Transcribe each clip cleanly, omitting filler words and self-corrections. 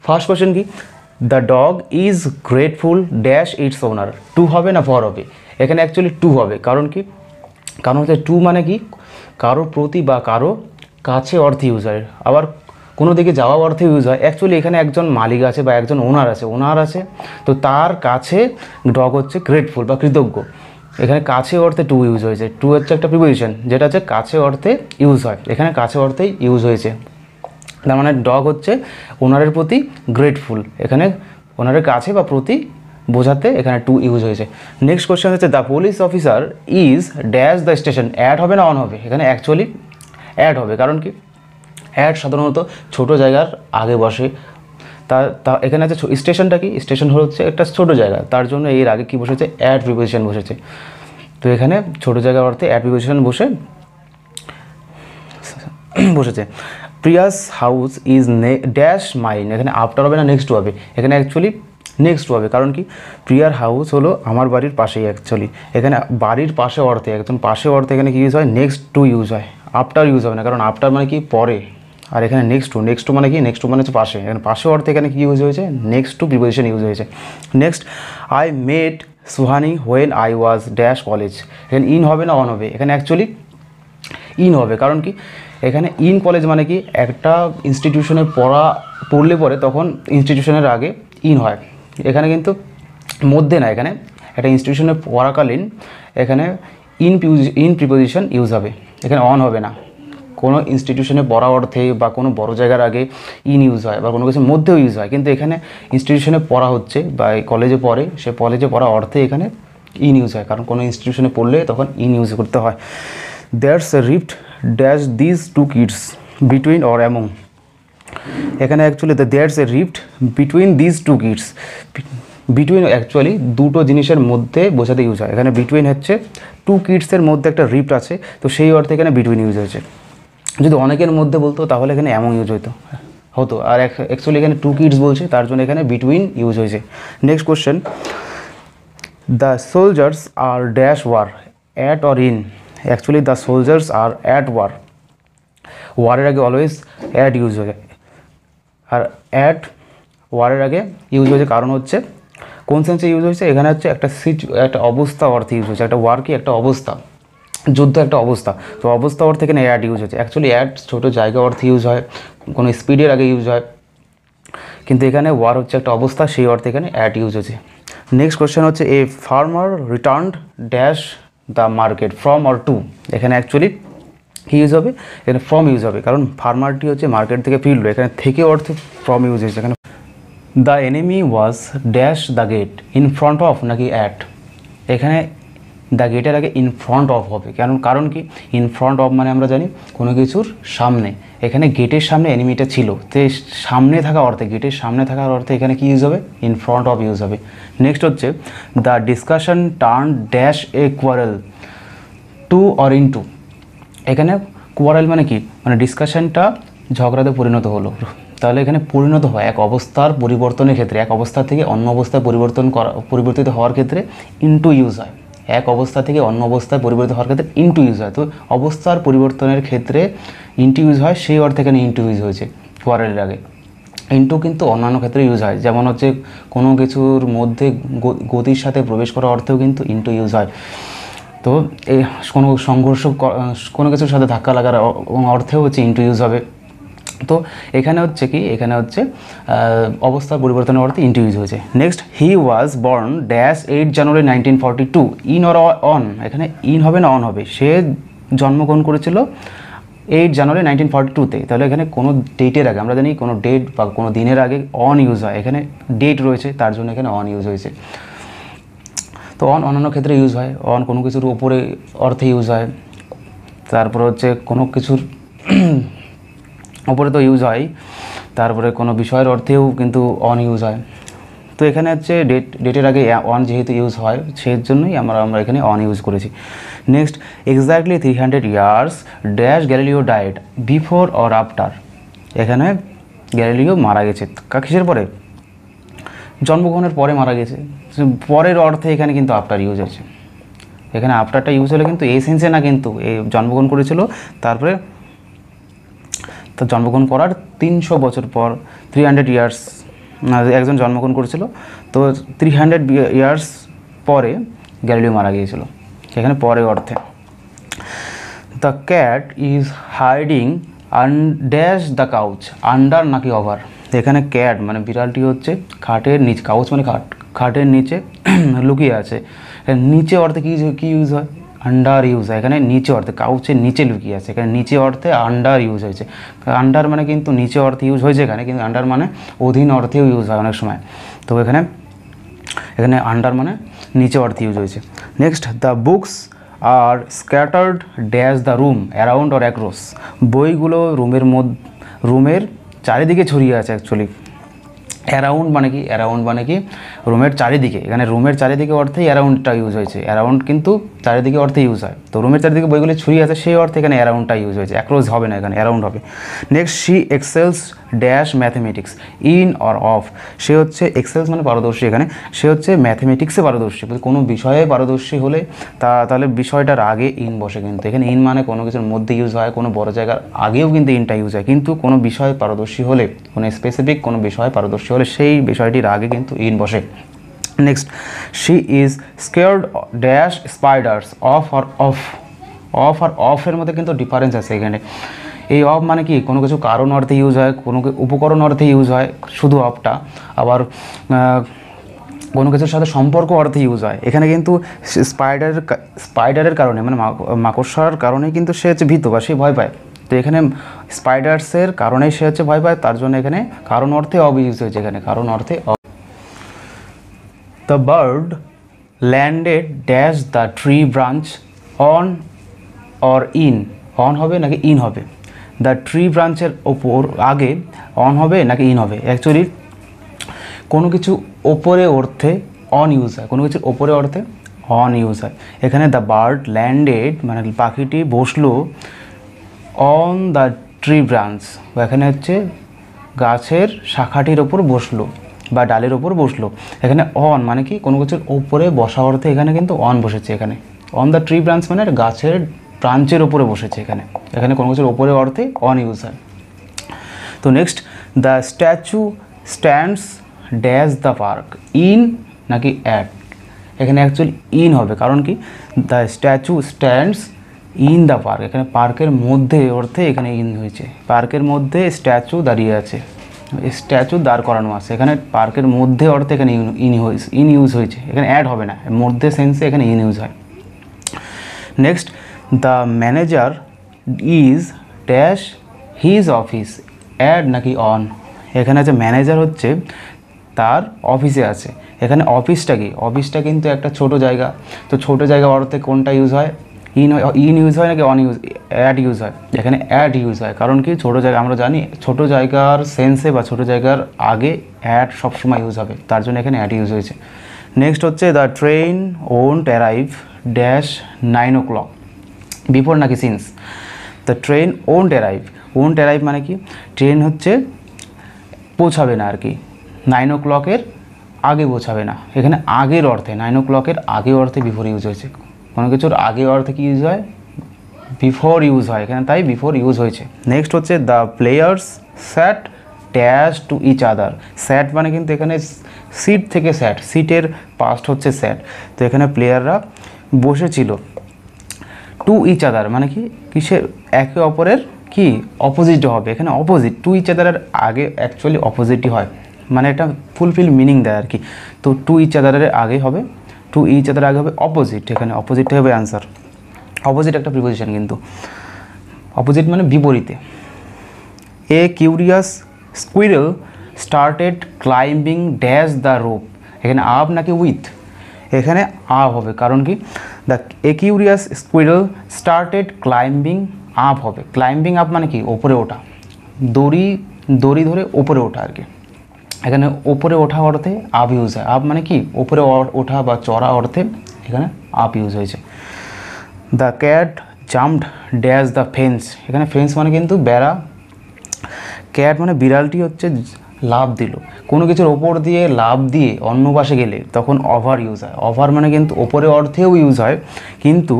First question কি, the dog is grateful dash its owner, to হবে না for হবে? এখানে অ্যাকচুয়ালি টু হবে, কারণ কি, কারণ হচ্ছে টু মানে কি, কারো প্রতি বা কারো কাছে অর্থে ইউজ হয়, আবার কোনো দিকে যাওয়া অর্থে ইউজ হয়। অ্যাকচুয়ালি এখানে একজন মালিক আছে বা একজন ওনার আছে, তো তার কাছে ডগ হচ্ছে গ্রেটফুল বা কৃতজ্ঞ। এখানে কাছে অর্থে টু ইউজ হয়েছে, টু হচ্ছে একটা প্রিপোজিশন যেটা হচ্ছে কাছে অর্থে ইউজ হয়, এখানে কাছে অর্থেই ইউজ হয়েছে। তার মানে ডগ হচ্ছে ওনারের প্রতি গ্রেটফুল, এখানে ওনারের কাছে বা প্রতি বোঝাতে এখানে টু ইউজ হয়েছে। নেক্সট কোয়েশ্চেন হচ্ছে, the police officer is dash the station, at হবে না অন হবে? এখানে অ্যাকচুয়ালি অ্যাড হবে, কারণ কি, অ্যাড সাধারণত ছোট জায়গার আগে বসে। তা এখানে আছে স্টেশনটা কি, স্টেশন হচ্ছে একটা ছোট জায়গা, তার জন্য এর আগে কি বসেছে, অ্যাড প্রিপোজিশন বসেছে। তো এখানে ছোট জায়গার অর্থে অ্যাড প্রিপোজিশন বসেছে। Prius house is dash mine, এখানে আফটার হবে না নেক্সট হবে? এখানে অ্যাকচুয়ালি নেক্সট হবে, কারণ কি, প্রিয়ার হাউস হলো আমার বাড়ির পাশেই। অ্যাকচুয়ালি এখানে বাড়ির পাশে অর্থে, একজন পাশে অর্থে এখানে কি ইউজ হয়, নেক্সট টু ইউজ হয়, আফটার ইউজ হবে না, কারণ আফটার মানে কি পরে, আর এখানে নেক্সট টু মানে কি, নেক্সট টু মানে হচ্ছে পাশে, এখানে পাশে অর্থে এখানে কি ইউজ হয়েছে, নেক্সট টু প্রিপোজিশন ইউজ হয়েছে। Next, I met Suhani when I was dash college, এখানে ইন হবে না অন হবে? এখানে অ্যাকচুয়ালি ইন হবে, কারণ কি, এখানে ইন কলেজ মানে কি, একটা ইনস্টিটিউশনে পড়লে পরে তখন ইনস্টিটিউশনের আগে ইন হয়, এখানে কিন্তু মধ্যে না, এখানে একটা ইনস্টিটিউশনে পড়াকালীন এখানে ইন প্রিপোজিশন ইউজ হবে, এখানে অন হবে না। কোনো ইনস্টিটিউশনে পড়া অর্থে বা কোনো বড় জায়গার আগে ইন ইউজ হয় বা কোনো কিছুর মধ্যেও ইউজ হয়, কিন্তু এখানে ইনস্টিটিউশনে পড়া হচ্ছে বা কলেজে পড়ে, সে কলেজে পড়া অর্থে এখানে ইন ইউজ হয়, কারণ কোনো ইনস্টিটিউশনে পড়লে তখন ইন ইউজ করতে হয়। That's a rift dash this two kids between or among, এখানে actually that's a rift between this two kids, between actually দুটো জিনিসের মধ্যে বোঝাতে ইউজ হয়, এখানে বিটুইন হচ্ছে টু কিডসের মধ্যে একটা রিফট আছে, তো সেই অর্থে এখানে বিটুইন ইউজ হয়েছে। যদি অনেকের মধ্যে বলতো তাহলে এখানে অ্যামং ইউজ হতো, আর অ্যাকচুয়ালি এখানে টু কিডস বলছে, তার জন্য এখানে বিটুইন ইউজ হয়েছে। Next question, the soldiers are dash war at or in, actually the soldiers are at war, ওয়ারের আগে অলওয়েজ অ্যাট ইউজ হয়ে, আর অ্যাট ওয়ারের আগে ইউজ হয়েছে, কারণ হচ্ছে কোন সেন্সে ইউজ হয়েছে, এখানে হচ্ছে একটা অবস্থা অর্থে ইউজ হয়েছে, একটা ওয়ার কি একটা অবস্থা, যুদ্ধ একটা অবস্থা, তো অবস্থা অর্থে এখানে অ্যাড ইউজ হচ্ছে। অ্যাকচুয়ালি অ্যাড ছোটো জায়গা অর্থে ইউজ হয়, কোনো স্পিডের আগে ইউজ হয়, কিন্তু এখানে ওয়ার হচ্ছে একটা অবস্থা, সেই অর্থে এখানে অ্যাড ইউজ হচ্ছে। নেক্সট কোয়েশ্চেন হচ্ছে, a farmer returned dash the market from or to, এখানে অ্যাকচুয়ালি কী ইউজ হবে, এখানে ফ্রম ইউজ হবে, কারণ ফার্মারটি হচ্ছে মার্কেট থেকে ফিরলো, এখানে থেকে অর্থে ফ্রম ইউজ হয়েছে। এখানে the enemy was dash the gate in front of নাকি অ্যাট, এখানে দ্য গেটের আগে ইন ফ্রন্ট অফ হবে, কারণ কি, ইন ফ্রন্ট অফ মানে আমরা জানি কোনো কিছুর সামনে, এখানে গেটের সামনে এনিমিটা ছিল, তো সামনে থাকা অর্থে, গেটের সামনে থাকার অর্থে এখানে কি ইউজ হবে, ইন ফ্রন্ট অফ ইউজ হবে। নেক্সট হচ্ছে, the discussion turn dash a quarrel to or into, এখানে কোয়ারেল মানে কি, মানে ডিসকাশনটা ঝগড়াতে পরিণত হলো, তাহলে এখানে পরিণত হয় এক অবস্থার পরিবর্তনের ক্ষেত্রে, এক অবস্থা থেকে অন্য অবস্থায় পরিবর্তিত হওয়ার ক্ষেত্রে ইনটু ইউজ হয়, এক অবস্থা থেকে অন্য অবস্থায় পরিবর্তিত হওয়ার ক্ষেত্রে ইনটু ইউজ হয়, তো অবস্থার পরিবর্তনের ক্ষেত্রে ইনটু ইউজ হয়, সেই অর্থে এখানে ইনটু ইউজ হয়েছে কোয়ারেলের আগে। ইনটু কিন্তু অন্যান্য ক্ষেত্রে ইউজ হয়, যেমন হচ্ছে কোনো কিছুর মধ্যে গতির সাথে প্রবেশ করার অর্থেও কিন্তু ইনটু ইউজ হয়, তো এই কোনো সংঘর্ষ, কোনো কিছুর সাথে ধাক্কা লাগার অর্থেও হচ্ছে ইনটু ইউজ হবে। তো এখানে হচ্ছে কি, এখানে হচ্ছে অবস্থার পরিবর্তনের অর্থে ইনটু ইউজ হয়েছে। Next, he was born dash 8 January 1942, in or on, এখানে ইন হবে না অন হবে, সে জন্মগ্রহণ করেছিল 8 জানুয়ারি 1942-তে, তাহলে এখানে কোনো ডেটের আগে, আমরা জানি কোনো ডেট বা কোনো দিনের আগে অন ইউজ হয়, এখানে ডেট রয়েছে তার জন্য এখানে অন ইউজ হয়েছে। তো অন অন্যান্য ক্ষেত্রে ইউজ হয়, অন কোনো কিছুর উপরে অর্থে ইউজ হয়, তারপরে হচ্ছে কোনো কিছুর উপরে তো ইউজ হয়, তারপরে কোনো বিষয়ের অর্থেও কিন্তু অন ইউজ হয়, তো এখানে হচ্ছে ডেটের আগে অন যেহেতু ইউজ হয় সেই জন্যই আমরা এখানে অন ইউজ করেছি। Next, exactly 300 years dash Galileo died before or after, এখানে গ্যালিলিও মারা গেছে কিসের পরে, জন্মগ্রহণের পরে মারা গেছে, পরের অর্থে এখানে কিন্তু আফটার ইউজ হয়েছে, এখানে আফটারটা ইউজ হলে কিন্তু এই সেন্সে না, কিন্তু এই জন্মগ্রহণ করেছিল তারপরে তার জন্মগ্রহণ করার 300 বছর পর, 300 ইয়ার্স একজন জন্মগ্রহণ করেছিল। তো 300 ইয়ার্স পরে গ্যালিলিও মারা গিয়েছিল, এখানে পরে অর্থে। The cat is hiding dash the couch, under নাকি ওভার। এখানে ক্যাট মানে বিড়ালটি হচ্ছে খাটের নিচে, কাউচ মানে খাটের নিচে লুকিয়ে আছে। নিচে অর্থে কী ইউজ হয়? আন্ডার ইউজ হয়। এখানে নিচে অর্থে, কাউচের নিচে লুকিয়ে আছে, এখানে নিচে অর্থে আন্ডার ইউজ হয়েছে। আন্ডার মানে কিন্তু নিচে অর্থে ইউজ হয়েছে এখানে, কিন্তু আন্ডার মানে অধীন অর্থেও ইউজ হয় অনেক সময়। তো এখানে আন্ডার মানে নিচে অর্থে ইউজ হয়েছে। Next, the books are scattered dash the room around or across. বইগুলো রুমের চারিদিকে ছড়িয়ে আছে অ্যাকচুয়ালি। অ্যারাউন্ড মানে কি? অ্যারাউন্ড মানে কি রুমের চারিদিকে। এখানে রুমের চারিদিকে অর্থে অ্যারাউন্ডটা ইউজ হয়েছে। অ্যারাউন্ড কিন্তু চারিদিকে অর্থে ইউজ হয়, তো রুমের চারিদিকে বইগুলি ছড়িয়ে আছে সেই অর্থে এখানে অ্যারাউন্ডটা ইউজ হয়েছে। অ্যাক্রস হবে না, এখানে অ্যারাউন্ড হবে। Next, she excels dash mathematics in or of. সে হচ্ছে এক্সেলস মানে পারদর্শী, এখানে সে হচ্ছে ম্যাথমেটিক্সে পারদর্শী। কোনো বিষয়ে পারদর্শী হলে তাহলে বিষয়টার আগে ইন বসে, কিন্তু এখানে ইন মানে কোনো কিছুর মধ্যে ইউজ হয়, কোনো বড় জায়গার আগেও কিন্তু ইনটা ইউজ হয়। কিন্তু কোনো বিষয়ে পারদর্শী হলে, কোনো স্পেসিফিক কোনো বিষয়ে পারদর্শী হলে সেই বিষয়টির আগে কিন্তু ইন বসে। Next, she is scared dash spiders of or of. Of or অফের মধ্যে কিন্তু ডিফারেন্স আছে এখানে। এই অফ মানে কি কোনো কিছু কারণ অর্থে ইউজ হয়, কোনো উপকরণ অর্থে ইউজ হয় শুধু অফটা, আবার কোনো কিছুর সাথে সম্পর্ক অর্থে ইউজ হয়। এখানে কিন্তু স্পাইডারের কারণে মানে মাকড়সার কারণে কিন্তু সে হচ্ছে ভীত বা সে ভয় পায়। তো এখানে স্পাইডার্সের কারণেই সে হচ্ছে ভয় পায়, তার জন্য এখানে কারণ অর্থে অফ ইউজ হয়েছে, এখানে কারণ অর্থে of. The bird landed dash the tree branch on or in. On হবে নাকি ইন হবে? দ্য ট্রি ব্রাঞ্চের ওপর আগে অন হবে নাকি ইন হবে? অ্যাকচুয়ালি কোনো কিছু ওপরে অর্থে অন ইউজ হয়, কোনো কিছুর ওপরে অর্থে অন ইউজ হয়। এখানে দ্য বার্ড ল্যান্ডেড মানে পাখিটি বসলো অন দ্য ট্রি ব্রাঞ্চ, এখানে হচ্ছে গাছের শাখাটির ওপর বসলো বা ডালের ওপর বসলো। এখানে অন মানে কি কোনো কিছুর ওপরে বসা অর্থে এখানে কিন্তু অন বসেছে। এখানে অন দ্য ট্রি ব্রাঞ্চ মানে গাছের ব্রাঞ্চের ওপরে বসেছে, এখানে কোনো কিছুর ওপরে অর্থে অন ইউজ হয়। তো next, the statue stands dash the park in নাকি অ্যাট। এখানে অ্যাকচুয়ালি ইন হবে, কারণ কি the statue stands in the park, এখানে পার্কের মধ্যে অর্থে এখানে ইন হয়েছে। পার্কের মধ্যে স্ট্যাচু দাঁড়িয়ে আছে, স্ট্যাচু দাঁড় করানো আছে, এখানে পার্কের মধ্যে অর্থে এখানে ইন ইউজ হয়েছে। এখানে অ্যাড হবে না, মধ্যে সেন্সে এখানে ইন ইউজ হয়। Next, the manager is dash his office at নাকি অন। এখানে আছে ম্যানেজার হচ্ছে তার অফিসে আছে। এখানে অফিসটা কি? অফিসটা কিন্তু একটা ছোট জায়গা, তো ছোট জায়গা অর্থে কোনটা ইউজ হয়? ইন ইউজ হয় নাকি অন ইউজ? অ্যাড ইউজ হয়। এখানে অ্যাড ইউজ হয়, কারণ কি ছোটো জায়গা আমরা জানি ছোট জায়গার সেন্সে বা ছোট জায়গার আগে অ্যাড সবসময় ইউজ হবে, তার জন্য এখানে অ্যাড ইউজ হয়েছে। নেক্সট হচ্ছে the train won't arrive dash 9 o'clock before নাকি since. The train won't arrive মানে কি ট্রেন হচ্ছে পৌঁছাবে না আর কি, 9 o'clock আগে পৌঁছাবে না। এখানে আগের অর্থে 9 o'clock আগে অর্থে বিফোর ইউজ হয়েছে। কোনো কিছুর আগে অর্থে কি ইউজ হয়? বিফোর ইউজ হয়, এখানে তাই বিফোর ইউজ হয়েছে। নেক্সট হচ্ছে the players sat dash to each other. Sat মানে কিন্তু এখানে সিট থেকে স্যাট, সিটের পাস্ট হচ্ছে স্যাট। তো এখানে প্লেয়াররা বসেছিল টু ইচ আদার মানে কি কিসের? একে অপরের কি অপোজিট হবে। এখানে অপোজিট, টু ইচ আদারের আগে অ্যাকচুয়ালি অপোজিটই হয়, মানে এটা ফুলফিল মিনিং দেয় আর কি। তো টু ইচ আদারের আগে হবে, টু ইচ আদার আগে হবে অপোজিট, এখানে অপোজিটটাই হবে অ্যান্সার। অপোজিট একটা প্রিপোজিশন, কিন্তু অপোজিট মানে বিপরীতে। A curious squirrel started climbing dash the rope. এখানে আপ নাকি উইথ? এখানে আপ হবে, কারণ কি the a curious squirrel started climbing up হবে। ক্লাইম্বিং আপ মানে কি ওপরে ওঠা, দড়ি ধরে ওপরে ওঠা আর কি। এখানে ওপরে ওঠা অর্থে আপ ইউজ হয়। আপ মানে কি ওপরে ওঠা বা চড়া অর্থে এখানে আপ ইউজ হয়েছে। The cat jumped dash the fence. এখানে ফেন্স মানে কিন্তু বেড়া। ক্যাট মানে বিড়ালটি হচ্ছে লাফ দিল, কোনো কিছুর ওপর দিয়ে লাফ দিয়ে অন্য পাশে গেলে তখন ওভার ইউজ হয়। ওভার মানে কিন্তু ওপরে অর্থেও ইউজ হয়, কিন্তু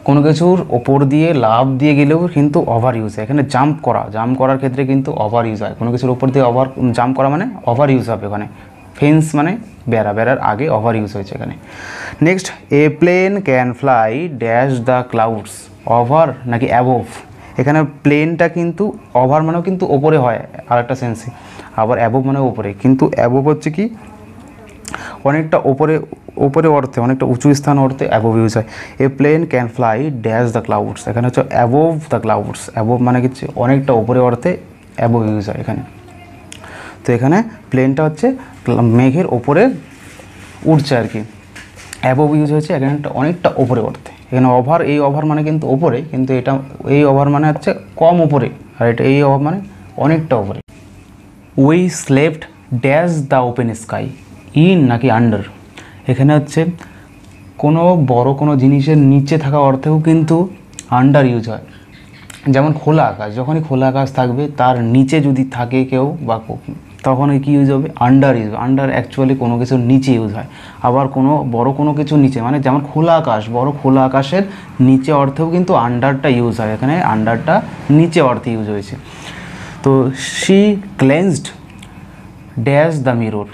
কোনো কিছুর ওপর দিয়ে লাফ দিয়ে গেলেও কিন্তু ওভার ইউজ হয়। এখানে জাম্প করার ক্ষেত্রে কিন্তু ওভার ইউজ হয়। কোনো কিছুর ওপর দিয়ে জাম্প করা মানে ওভার ইউজ হবে ওখানে। ফেন্স মানে বেড়ার আগে ওভার ইউজ হয়েছে এখানে। Next, a plane can fly dash the clouds, over নাকি অ্যাবোভ। এখানে প্লেনটা কিন্তু ওভার মানেও কিন্তু ওপরে হয় আরেকটা সেন্সে, আবার অ্যাবোভ মানে ওপরে, কিন্তু অ্যাবোভ হচ্ছে কি অনেকটা ওপরে অর্থে, অনেকটা উঁচু স্থান অর্থে অ্যাবোভ ইউজ হয়। A plane can fly dash the clouds, এখানে হচ্ছে অ্যাবোভ দ্য ক্লাউডস, অ্যাবোভ মানে হচ্ছে অনেকটা ওপরে অর্থে অ্যাবোভ ইউজ হয় এখানে। তো এখানে প্লেনটা হচ্ছে মেঘের ওপরে উঠছে আর কি, অ্যাবোভ ইউজ হয়েছে এখানে অনেকটা ওপরে অর্থে। এখানে ওভার, এই ওভার মানে কিন্তু ওপরে, কিন্তু এটা এই ওভার মানে হচ্ছে কম ওপরে, আর এটা এই ওভার মানে অনেকটা ওপরে। We slept dash the open sky, in নাকি আন্ডার। এখানে হচ্ছে কোনো বড় কোনো জিনিসের নিচে থাকা অর্থেও কিন্তু আন্ডার ইউজ হয়। যেমন খোলা আকাশ, যখনই খোলা আকাশ থাকবে তার নিচে যদি থাকে কেউ বা তখন কী ইউজ হবে, আন্ডার ইউজ। আন্ডার অ্যাকচুয়ালি কোনো কিছুর নিচে ইউজ হয়। আবার কোনো বড় কোনো কিছুর নিচে, মানে যেমন খোলা আকাশ, বড় খোলা আকাশের নিচে অর্থেও কিন্তু আন্ডারটা ইউজ হয়। এখানে আন্ডারটা নিচে অর্থে ইউজ হয়েছে। তো she glanced dash the mirror,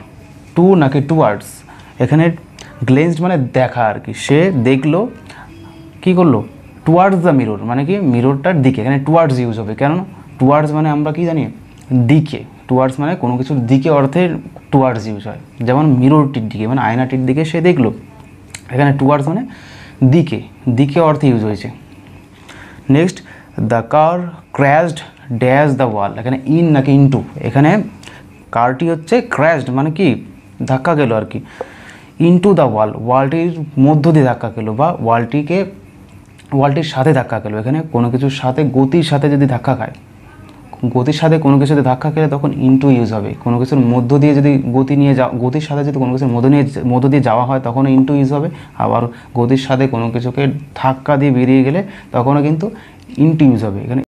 to নাকি টুয়ার্ডস। এখানে গ্লেন্সড মানে দেখা আর কি, সে দেখলো কী করলো, টুয়ার্ডস দ্য মিরর মানে কি মিররটার দিকে। এখানে টুয়ার্ডস ইউজ হবে, কেন টুয়ার্ডস মানে আমরা কি জানি দিকে, টুয়ার্ডস মানে কোনো কিছুর দিকে অর্থে টুয়ার্ডস ইউজ হয়। যেমন মিররটির দিকে মানে আয়নাটির দিকে সে দেখলো, এখানে টুয়ার্ডস মানে দিকে অর্থে ইউজ হয়েছে। Next, the car crashed dash the wall, এখানে ইন নাকি ইনটু। এখানে কারটি হচ্ছে ক্র্যাশড মানে কি ধাক্কা গেল আর কি, ইনটু দ্য ওয়াল, ওয়ালটির মধ্য দিয়ে ধাক্কা গেলো বা ওয়ালটির সাথে ধাক্কা গেলো। এখানে কোনো কিছুর সাথে, গতির সাথে যদি ধাক্কা খায়, গতির সাথে কোনো কিছুতে ধাক্কা খেলে তখন ইনটু ইউজ হবে। কোনো কিছুর মধ্য দিয়ে যদি গতির সাথে যদি কোনো কিছুর মধ্য দিয়ে যাওয়া হয় তখন ইনটু ইউজ হবে। আবার গতির সাথে কোনো কিছুকে ধাক্কা দিয়ে বেরিয়ে গেলে তখনও কিন্তু ইনটু ইউজ হবে। এখানে